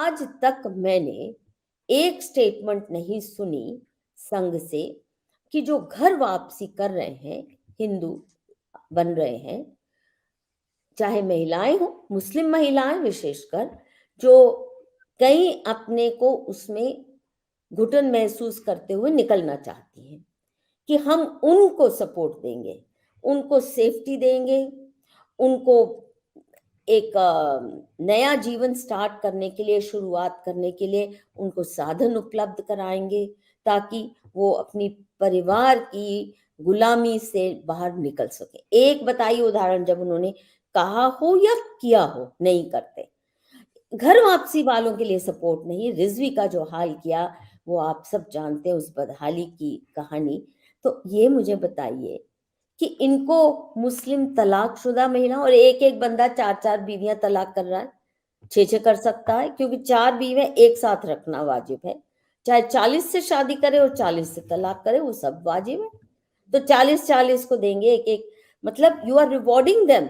आज तक मैंने एक स्टेटमेंट नहीं सुनी संघ से कि जो घर वापसी कर रहे हैं, हिंदू बन रहे हैं, चाहे महिलाएं हो, मुस्लिम महिलाएं विशेषकर, जो कहीं अपने को उसमें घुटन महसूस करते हुए निकलना चाहती हैं, कि हम उनको सपोर्ट देंगे, उनको सेफ्टी देंगे, उनको एक नया जीवन स्टार्ट करने के लिए, शुरुआत करने के लिए उनको साधन उपलब्ध कराएंगे, ताकि वो अपनी परिवार की गुलामी से बाहर निकल सके। एक बताइए उदाहरण जब उन्होंने कहा हो या किया हो, नहीं करते। घर वापसी वालों के लिए सपोर्ट नहीं, रिजवी का जो हाल किया वो आप सब जानते हैं, उस बदहाली की कहानी। तो ये मुझे बताइए कि इनको मुस्लिम तलाकशुदा महिला, और एक-एक बंदा 4-4 बीवियाँ तलाक कर रहा है, 6-6 कर सकता है, क्योंकि 4 बीवियाँ एक साथ रखना वाजिब है। चाहे 40 से शादी करे और 40 से तलाक करे, वो सब वाजिब है। तो 40-40 को देंगे एक-एक, मतलब यू आर रिवॉर्डिंग देम,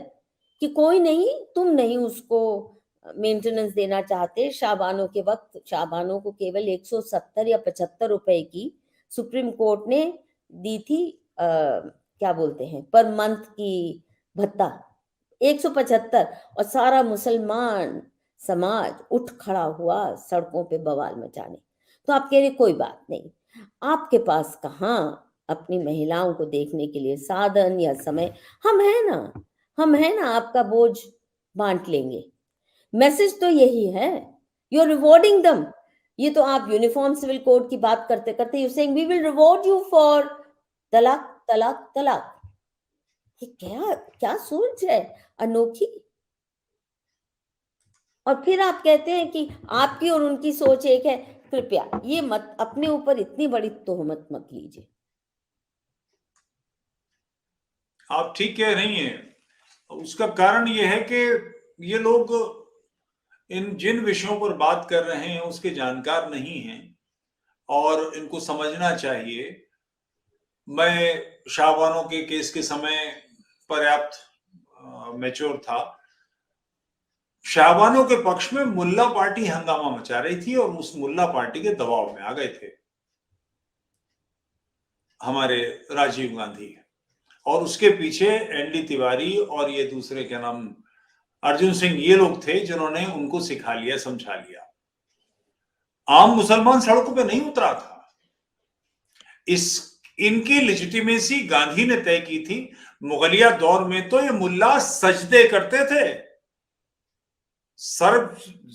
कि कोई नहीं, तुम नहीं उसको मेंटेनेंस देना चाहते। शाबानों के वक़्त शाबानों को केवल 170 या 75 रुपए की सुप्रीम कोर्ट ने दी थी, क्या बोलते हैं, पर मंथ की भत्ता 175, और सारा मुसलमान समाज उठ खड़ा हुआ सड़कों पे बवाल मचाने। तो आप कह रहे कोई बात नहीं, आपके पास कहाँ अपनी महिलाओं को देखने के लिए साधन या समय? हम हैं ना, हम हैं ना, आपका बोझ बांट लेंगे। मैसेज तो यही है, यू आर रिवॉर्डिंग दम। ये तो आप यूनिफॉर्म सिविल कोड की बात करते करते you saying we will reward you for तलाक तलाक तलाक। ये क्या क्या सोच है अनोखी। और फिर आप कहते हैं कि आपकी और उनकी सोच एक है। कृपया ये मत, अपने ऊपर इतनी बड़ी तोहमत मत लीजिए। आप ठीक कह रही हैं। उसका कारण ये है कि ये लोग इन जिन विषयों पर बात कर रहे हैं उसके जानकार नहीं हैं और इनको समझना चाहिए। मैं शाहबानों के केस के समय पर्याप्त मैच्योर था। शाहबानों के पक्ष में मुल्ला पार्टी हंगामा मचा रही थी और उस मुल्ला पार्टी के दबाव में आ गए थे हमारे राजीव गांधी, और उसके पीछे एनडी तिवारी और ये दूसरे क्या नाम, अर्जुन सिंह, ये लोग थे जिन्होंने उनको सिखा लिया, समझा लिया। आम मुसलमान सड़कों पे नहीं उतरा था। इनकी लेजिटिमेसी गांधी ने तय की थी। मुगलिया दौर में तो ये मुल्ला सजदे करते थे, सर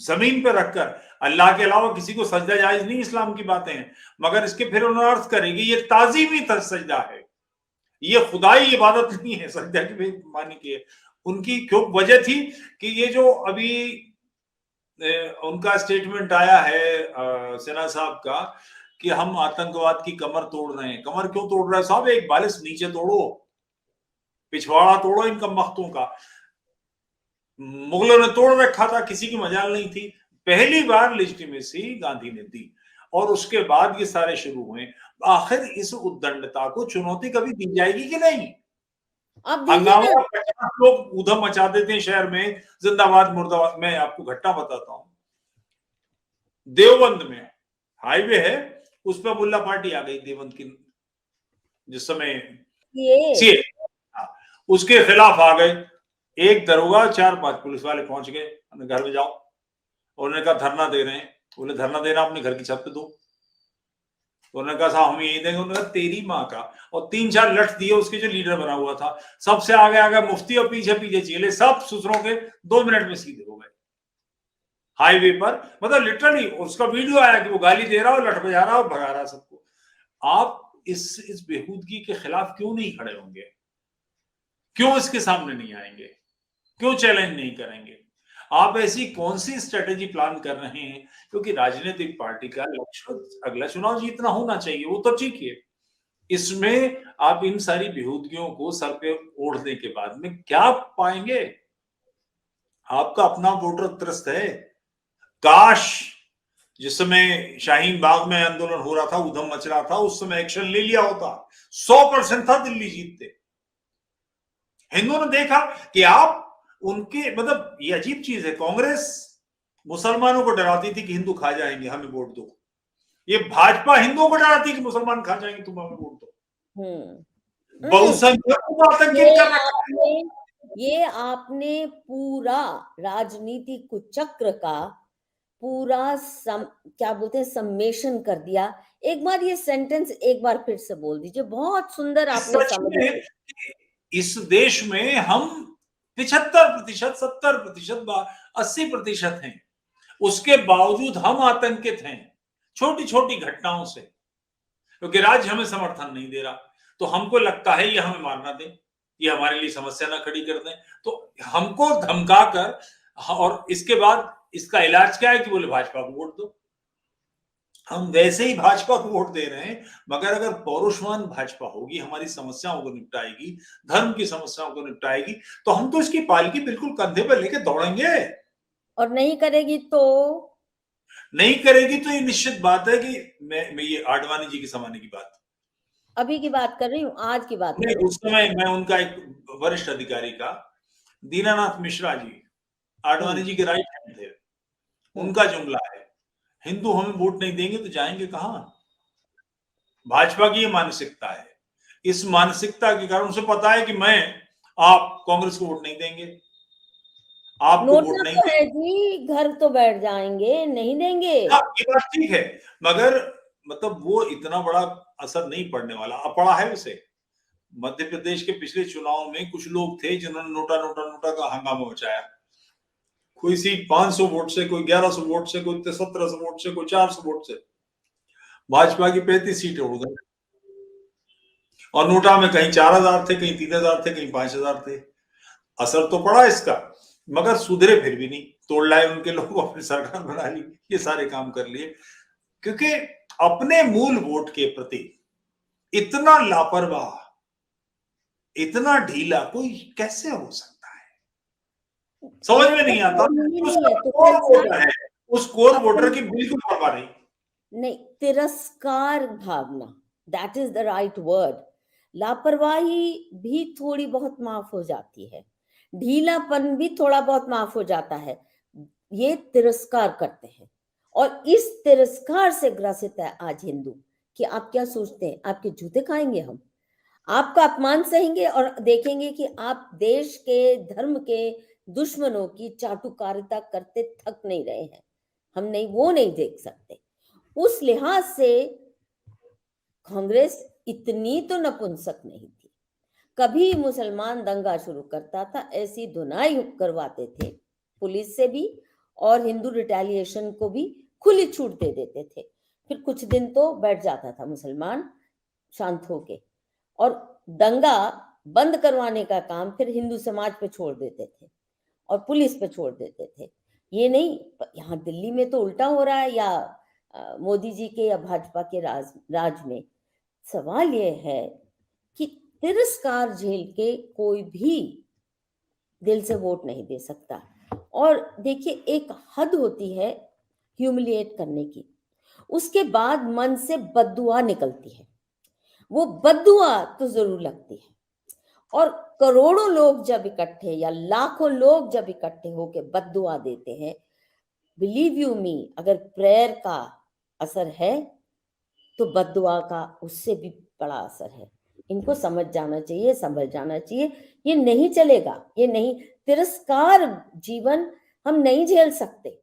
जमीन पे रखकर। अल्लाह के अलावा किसी को सजदा जायज नहीं, इस्लाम की बातें हैं, मगर इसके फिर उन्होंने अर्थ करेंगे ये ताजीमी सजदा है, ये खुदाई इबादत नहीं है, सजदा की मानी की है। उनकी क्यों वजह थी कि ये जो अभी उनका स्टेटमेंट आया है सिन्हा साहब का कि हम आतंकवाद की कमर तोड़ रहे हैं। कमर क्यों तोड़ रहे हैं साहब? एक बालिश नीचे तोड़ो, पिछवाड़ा तोड़ो इन कमबख्तों का। मुगलों ने तोड़ रखा था, किसी की मजाल नहीं थी। पहली बार लेजिटिमेसी गांधी ने दी और उसके बाद ये सारे शुरू हुए। आखिर इस उद्दंडता को चुनौती कभी दी जाएगी कि नहीं? आप दीजिए हंगामा, ना। 50 लोग ऊधम मचा देते हैं शहर में, जिंदाबाद मुर्दाबाद। मैं आपको घटना बताता हूं, देवबंद में हाईवे है, उस पर मुल्ला पार्टी आ गई देवबंद की, जिस समय ये सीए, उसके खिलाफ आ गए। एक दरोगा 4-5 पुलिस वाले पहुंच गए, घर में जाओ। उन्होंने कहा धरना दे रहे हैं। बोले धरना देना अपने घर की छत पे दो। उन्होंने कहा साहब हम यही देंगे। उन्होंने कहा तेरी माँ का, और 3-4 लठ दिए उसके जो लीडर बना हुआ था। सबसे आगे आ गया मुफ्ती और पीछे पीछे चेले, सब ससुरों के 2 मिनट में सीधे हो गए हाईवे पर। मतलब लिटरली उसका वीडियो आया कि वो गाली दे रहा और लठ बजा रहा और भगा रहा सबको। आप इस बेहूदगी के खिलाफ क्यों नहीं खड़े होंगे? क्यों इसके सामने नहीं आएंगे? क्यों चैलेंज नहीं करेंगे? आप ऐसी कौन सी स्ट्रेटेजी प्लान कर रहे हैं? क्योंकि राजनीतिक पार्टी का लक्ष्य अगला चुनाव जीतना होना चाहिए, वो तो ठीक है। इसमें आप इन सारी बेहूदगियों को सर पे ओढ़ने के बाद में क्या पाएंगे? आपका अपना वोटर त्रस्त है। काश जिस समय शाहीन बाग में आंदोलन हो रहा था, उधम मच रहा था, उस समय एक्शन ले लिया होता, 100% था दिल्ली जीतते। हिंदुओं ने देखा कि आप उनके, मतलब ये अजीब चीज है, कांग्रेस मुसलमानों को डराती थी कि हिंदू खा जाएंगे, हमें वोट दो। ये भाजपा हिंदुओं को डराती है कि मुसलमान खा जाएंगे, तुम हमें वोट दो। बहुसंख्यकों को आतंकित ये कर रखा है। ये आपने पूरा राजनीतिक कुचक्र का पूरा क्या बोलते हैं सम्मेशन कर दिया। एक बार ये सेंटेंस एक बार फिर से बोल दीजिए, बहुत सुंदर आपने सच समरी में की। इस देश में हम 75%, 70%, 80% हैं, उसके बावजूद हम आतंकित हैं छोटी छोटी घटनाओं से, क्योंकि राज्य हमें समर्थन नहीं दे रहा। तो हमको लगता है ये हमें मारना दे, ये हमारे लिए समस्या ना खड़ी कर दें, तो हमको धमका कर, और इसके बाद इसका इलाज क्या है कि बोले भाजपा को वोट दो। हम वैसे ही भाजपा को वोट दे रहे हैं, मगर अगर पौरुषवान भाजपा होगी, हमारी समस्याओं को निपटाएगी, धर्म की समस्याओं को निपटाएगी, तो हम तो इसकी पालकी बिल्कुल कंधे पर लेके दौड़ेंगे। और नहीं करेगी तो ये निश्चित बात है कि मैं ये आडवाणी जी के जमाने की बात, अभी की बात कर रही हूँ, आज की बात कर रही हूँ। उस समय मैं उनका एक वरिष्ठ अधिकारी का, दीनानाथ मिश्रा जी, आडवाणी जी के राइट हैंड थे, उनका जुमला है, हिंदू हमें वोट नहीं देंगे तो जाएंगे कहां। भाजपा की ये मानसिकता है। इस मानसिकता के कारण उसे पता है कि आप कांग्रेस को वोट नहीं देंगे, आपको वोट नहीं तो है देंगे। जी, घर तो बैठ जाएंगे, नहीं देंगे। हाँ, ये बात ठीक है, मगर मतलब वो इतना बड़ा असर नहीं पड़ने वाला। अब पड़ा है उसे। मध्य प्रदेश के पिछले चुनाव में कुछ लोग थे जिन्होंने नोटा नोटा नोटा का हंगामा मचाया। कोई सीट 500 वोट से, कोई 1100 वोट से, कोई 1700 वोट से, कोई 400 वोट से। भाजपा की 35 सीटें उड़ गई, और नोटा में कहीं 4000 थे, कहीं 3000 थे, कहीं 5000 थे। असर तो पड़ा इसका, मगर सुधरे फिर भी नहीं। तोड़ लाए उनके लोग, अपनी सरकार बना ली, ये सारे काम कर लिए, क्योंकि अपने मूल वोट के प्रति इतना लापरवाह, इतना ढीला कोई कैसे हो सकता है, समझ में नहीं आता। उस कोर वोटर की बिल्कुल परवाह नहीं, तिरस्कार भावना, that is the right word. लापरवाही भी थोड़ी बहुत माफ हो जाती है, ढीलापन भी थोड़ा बहुत माफ हो जाता है। ये तिरस्कार करते हैं, और इस तिरस्कार से ग्रसित है आज हिंदू कि आप क्या सोचते हैं, आपके जूते खाएंगे हम, आपका अपमान सहेंगे, और देखेंगे कि आप देश के धर्म के दुश्मनों की चाटुकारिता करते थक नहीं रहे हैं। हम नहीं, वो नहीं देख सकते। उस लिहाज से कांग्रेस इतनी तो नपुंसक नहीं थी। कभी मुसलमान दंगा शुरू करता था, ऐसी धुनाई करवाते थे पुलिस से भी, और हिंदू रिटेलिएशन को भी खुली छूट दे देते थे। फिर कुछ दिन तो बैठ जाता था मुसलमान शांत होके, और दंगा बंद करवाने का काम फिर हिंदू समाज पे छोड़ देते थे और पुलिस पे छोड़ देते थे। ये नहीं, यहाँ दिल्ली में तो उल्टा हो रहा है, या मोदी जी के या भाजपा के राज में। सवाल ये है कि तिरस्कार झेल के कोई भी दिल से वोट नहीं दे सकता। और देखिए, एक हद होती है ह्यूमिलिएट करने की, उसके बाद मन से बद्दुआ निकलती है। वो बद्दुआ तो जरूर लगती है, और करोड़ों लोग जब इकट्ठे या लाखों लोग जब इकट्ठे होकर बद्दुआ देते हैं, बिलीव यू मी, अगर प्रेयर का असर है तो बद्दुआ का उससे भी बड़ा असर है। इनको समझ जाना चाहिए, समझ जाना चाहिए। ये नहीं चलेगा, ये नहीं, तिरस्कार जीवन हम नहीं झेल सकते।